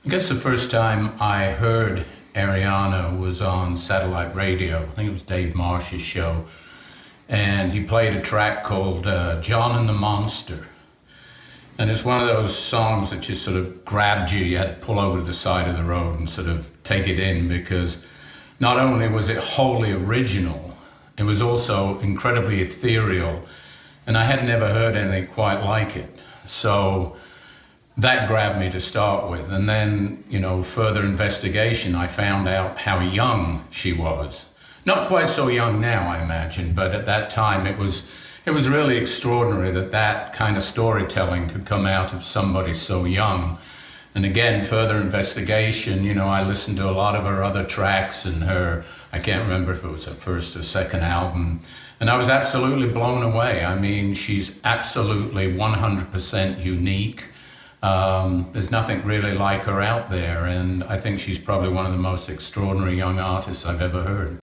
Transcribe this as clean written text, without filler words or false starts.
I guess the first time I heard Ariana was on satellite radio. I think it was Dave Marsh's show. And he played a track called John and the Monster. And it's one of those songs that just sort of grabbed you. You had to pull over to the side of the road and sort of take it in, because not only was it wholly original, it was also incredibly ethereal. And I had never heard anything quite like it. So that grabbed me to start with. And then, further investigation, I found out how young she was. Not quite so young now, I imagine, but at that time it was really extraordinary that kind of storytelling could come out of somebody so young. And again, further investigation, I listened to a lot of her other tracks and I can't remember if it was her first or second album, and I was absolutely blown away. I mean, she's absolutely 100% unique. There's nothing really like her out there, and I think she's probably one of the most extraordinary young artists I've ever heard.